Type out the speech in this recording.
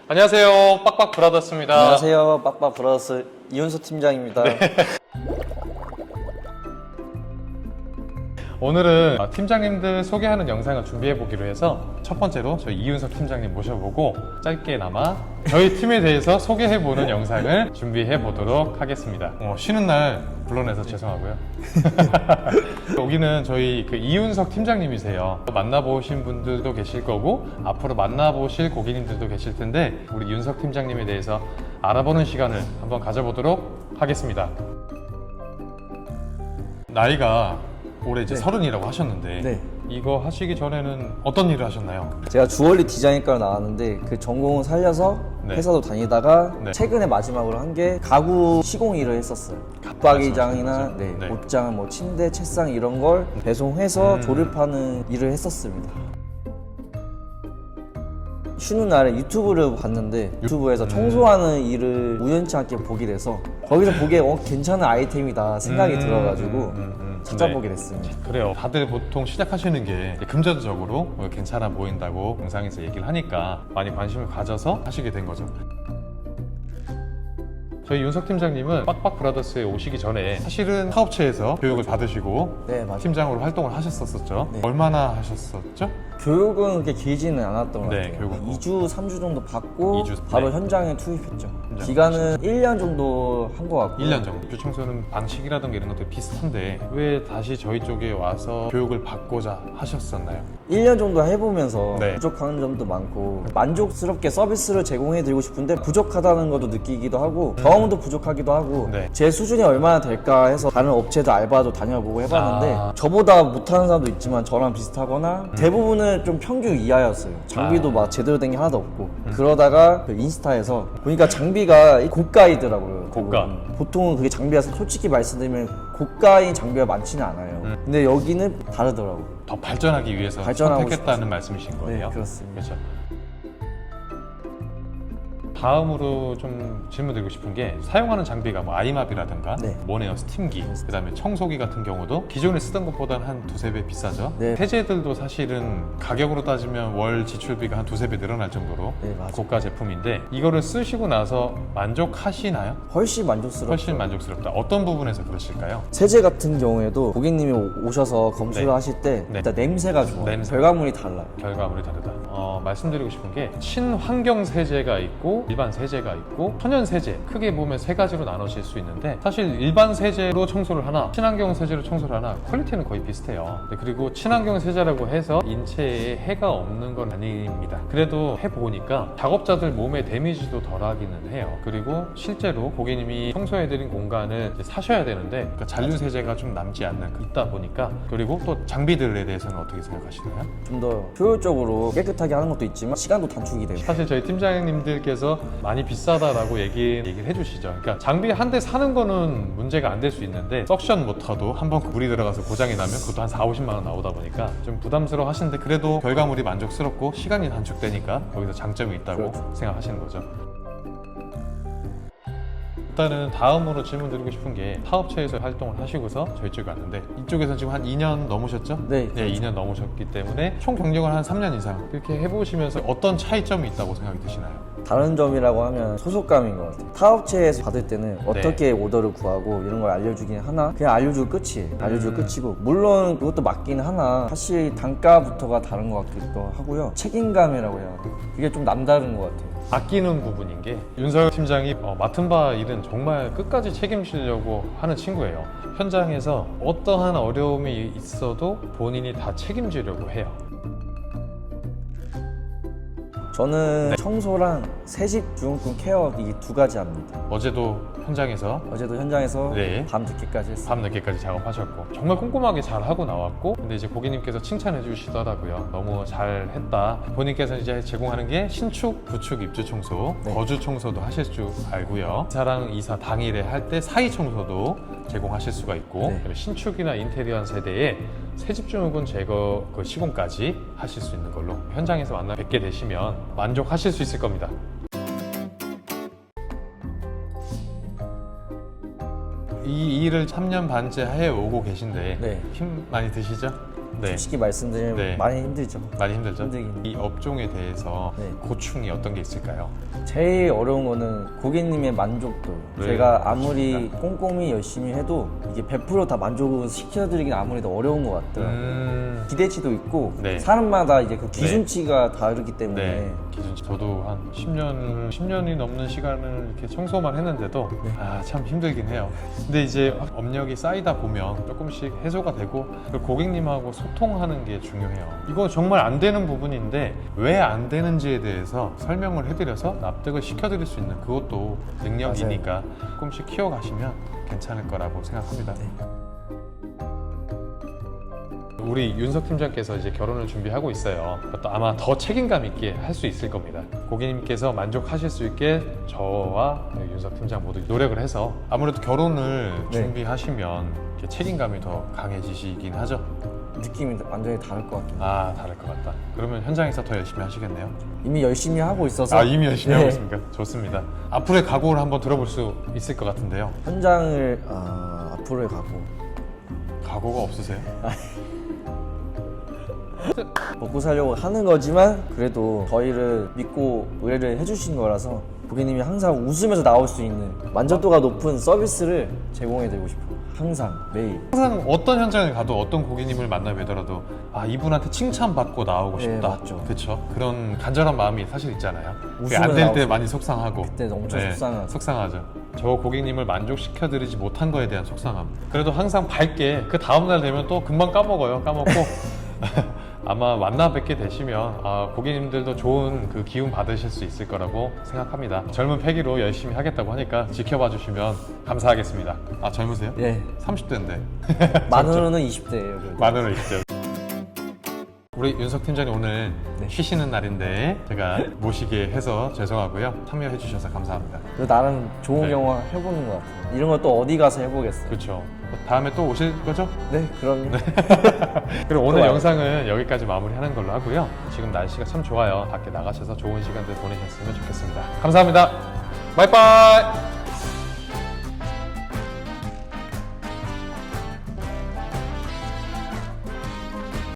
안녕하세요. 빡빡 브라더스입니다. 안녕하세요. 빡빡 브라더스 이윤석 팀장입니다. 네. 오늘은 팀장님들 소개하는 영상을 준비해 보기로 해서 첫 번째로 저희 이윤석 팀장님 모셔보고 짧게나마 저희 팀에 대해서 소개해 보는 영상을 준비해 보도록 하겠습니다. 쉬는 날 불러내서 죄송하고요. 여기는 저희 이윤석 팀장님이세요. 만나보신 분들도 계실 거고 앞으로 만나보실 고객님들도 계실 텐데 우리 윤석 팀장님에 대해서 알아보는 시간을 한번 가져보도록 하겠습니다. 나이가 올해 이제 30이라고 하셨는데 네. 이거 하시기 전에는 어떤 일을 하셨나요? 제가 주얼리 디자인과를 나왔는데 그 전공을 살려서 네. 회사도 다니다가 네. 최근에 마지막으로 한 게 가구 시공 일을 했었어요. 붙박이장이나 말씀하신 거죠? 네. 옷장, 뭐 침대, 책상 이런 걸 배송해서 음. 조립하는 일을 했었습니다. 쉬는 날에 유튜브를 봤는데 유튜브에서 청소하는 일을 우연치 않게 보게 돼서 거기서 보기에 괜찮은 아이템이다 생각이 들어가지고 찾아보게 됐습니다. 네. 그래요. 다들 보통 시작하시는 게 금전적으로 괜찮아 보인다고 영상에서 얘기를 하니까 많이 관심을 가져서 하시게 된 거죠. 저희 윤석 팀장님은 빡빡 브라더스에 오시기 전에 사실은 사업체에서 교육을 받으시고 네, 맞아요. 팀장으로 활동을 하셨었죠. 네. 얼마나 하셨었죠? 교육은 그렇게 길지는 않았던 것 네, 같아요. 교육은 2주, 3주 정도 받고 2주, 바로 네. 현장에 투입했죠. 현장 기간은 1년 정도 한 것 같고 1년 정도. 입주 청소는 방식이라든가 이런 것들 비슷한데 왜 다시 저희 쪽에 와서 교육을 받고자 하셨었나요? 1년 정도 해보면서 네. 부족한 점도 많고 만족스럽게 서비스를 제공해드리고 싶은데 부족하다는 것도 느끼기도 하고 경험도 부족하기도 하고 네. 제 수준이 얼마나 될까 해서 다른 업체도 알바도 다녀보고 해봤는데 아. 저보다 못하는 사람도 있지만 저랑 비슷하거나 대부분은 좀 평균 이하였어요. 장비도 막 제대로 된 게 하나도 없고 그러다가 그 인스타에서 보니까 장비가 고가이더라고요. 고가. 보통은 그게 장비가 솔직히 말씀드리면 고가인 장비가 많지는 않아요. 근데 여기는 다르더라고요. 더 발전하기 위해서 발전하고 선택했다는 말씀이신 거예요? 네, 그렇습니다. 그렇죠. 다음으로 좀 질문드리고 싶은 게 사용하는 장비가 뭐 아이마비라든가 네. 모네어 스팀기 그 다음에 청소기 같은 경우도 기존에 쓰던 것보다는 한 두세 배 비싸죠. 네. 세제들도 사실은 가격으로 따지면 월 지출비가 한 두세 배 늘어날 정도로 네, 맞아요. 고가 제품인데 이거를 쓰시고 나서 만족하시나요? 훨씬 만족스럽죠. 훨씬 만족스럽다. 어떤 부분에서 그러실까요? 세제 같은 경우에도 고객님이 오셔서 검수를 네. 하실 때 네. 일단 냄새가 좋아요. 냄새. 결과물이 달라요. 결과물이 다르다. 말씀드리고 싶은 게 친환경 세제가 있고 일반 세제가 있고 천연 세제 크게 보면 세 가지로 나눠질 수 있는데 사실 일반 세제로 청소를 하나 친환경 세제로 청소를 하나 퀄리티는 거의 비슷해요. 그리고 친환경 세제라고 해서 인체에 해가 없는 건 아닙니다. 그래도 해보니까 작업자들 몸에 데미지도 덜하기는 해요. 그리고 실제로 고객님이 청소해드린 공간을 이제 사셔야 되는데 그러니까 잔류 세제가 좀 남지 않는 있다 보니까 그리고 또 장비들에 대해서는 어떻게 생각하시나요? 좀 더 효율적으로 깨끗하게 하는 것도 있지만 시간도 단축이 돼요. 사실 저희 팀장님들께서 많이 비싸다라고 얘기를 해주시죠. 그러니까 장비 한 대 사는 거는 문제가 안 될 수 있는데 석션 모터도 한번 물이 들어가서 고장이 나면 그것도 한 40~50만 원 나오다 보니까 좀 부담스러워 하시는데 그래도 결과물이 만족스럽고 시간이 단축되니까 거기서 장점이 있다고 그렇죠. 생각하시는 거죠. 일단은 다음으로 질문드리고 싶은 게 사업체에서 활동을 하시고서 저희 쪽에 왔는데 이쪽에서는 지금 한 2년 넘으셨죠? 네, 그렇죠. 2년 넘으셨기 때문에 총 경력을 한 3년 이상 이렇게 해보시면서 어떤 차이점이 있다고 생각이 드시나요? 다른 점이라고 하면 소속감인 것 같아요. 타업체에서 받을 때는 어떻게 오더를 구하고 이런 걸 알려주긴 하나 그냥 알려주고 끝이에요. 알려주고 끝이고 물론 그것도 맞긴 하나 사실 단가부터가 다른 것 같기도 하고요. 책임감이라고 해야 하나 그게 좀 남다른 것 같아요. 아끼는 부분인 게 윤석 팀장이 맡은 바 일은 정말 끝까지 책임지려고 하는 친구예요. 현장에서 어떠한 어려움이 있어도 본인이 다 책임지려고 해요. 저는 청소랑 새집 중증 케어 이 두 가지 합니다. 어제도 현장에서 어제도 현장에서 네. 밤 늦게까지 했어요. 밤 늦게까지 작업하셨고 정말 꼼꼼하게 잘 하고 나왔고 근데 이제 고객님께서 칭찬해 주시더라고요. 너무 잘 했다. 본인께서 이제 제공하는 게 신축, 구축, 입주 청소, 네. 거주 청소도 하실 줄 알고요. 이사랑 이사 당일에 할 때 사이 청소도 제공하실 수가 있고 네. 그다음에 신축이나 인테리어 한 세대에 새집중후군 제거 그 시공까지 하실 수 있는 걸로 현장에서 만나 뵙게 되시면 만족하실 수 있을 겁니다. 이 일을 3년 반째 해오고 계신데 네. 힘 많이 드시죠? 네. 네. 솔직히 말씀드리면 네. 많이 힘들죠. 많이 힘들죠? 힘들긴. 이 업종에 대해서 네. 고충이 어떤 게 있을까요? 제일 어려운 거는 고객님의 만족도. 네, 제가 아무리 꼼꼼히 열심히 해도 이게 100% 다 만족을 시켜드리긴 아무래도 어려운 것 같더라고요. 기대치도 있고 네. 사람마다 이제 그 기준치가 다르기 때문에 네, 기준치. 저도 한 10년이 넘는 시간을 이렇게 청소만 했는데도 참 힘들긴 해요. 근데 이제 업력이 쌓이다 보면 조금씩 해소가 되고 그 고객님하고 소통하는 게 중요해요. 이거 정말 안 되는 부분인데 왜 안 되는지에 대해서 설명을 해드려서 납득을 시켜드릴 수 있는 그것도 능력이니까 조금씩 키워가시면 괜찮을 거라고 생각합니다. 우리 윤석 팀장께서 이제 결혼을 준비하고 있어요. 그것도 아마 더 책임감 있게 할 수 있을 겁니다. 고객님께서 만족하실 수 있게 저와 윤석 팀장 모두 노력을 해서 아무래도 결혼을 네. 준비하시면 이렇게 책임감이 더 강해지시긴 하죠. 느낌이 완전히 다를 것 같아요. 다를 것 같다. 그러면 현장에서 더 열심히 하시겠네요. 이미 열심히 하고 있어서 이미 열심히 네. 하고 있습니까? 좋습니다. 앞으로의 각오를 한번 들어볼 수 있을 것 같은데요. 현장을 앞으로의 각오. 각오가 없으세요? 먹고 살려고 하는 거지만 그래도 저희를 믿고 의뢰를 해주신 거라서 고객님이 항상 웃으면서 나올 수 있는 만족도가 높은 서비스를 제공해드리고 싶어요. 항상 매일. 항상 어떤 현장을 가도 어떤 고객님을 만나 뵈더라도 이분한테 칭찬받고 나오고 네, 싶다. 맞죠. 그렇죠. 그런 간절한 마음이 사실 있잖아요. 웃으면 안 될 때 나오죠. 많이 속상하고. 그때 엄청 속상하죠. 속상하죠. 저 고객님을 만족시켜드리지 못한 거에 대한 속상함. 그래도 항상 밝게 그 다음날 되면 또 금방 까먹고 아마 만나 뵙게 되시면 고객님들도 좋은 그 기운 받으실 수 있을 거라고 생각합니다. 젊은 패기로 열심히 하겠다고 하니까 지켜봐 주시면 감사하겠습니다. 젊으세요? 예. 30대인데. 만으로는 20대예요. 만원을 있죠. 우리 윤석 팀장님 오늘 네. 쉬시는 날인데 제가 모시게 해서 죄송하고요. 참여해 주셔서 감사합니다. 그리고 나름 좋은 네. 경험 해보는 것 같아요. 이런 거 또 어디 가서 해보겠어요. 그렇죠. 다음에 또 오실 거죠? 네, 그럼 그럼 오늘 좋아요. 영상은 여기까지 마무리하는 걸로 하고요. 지금 날씨가 참 좋아요. 밖에 나가셔서 좋은 시간들 보내셨으면 좋겠습니다. 감사합니다. 바이바이.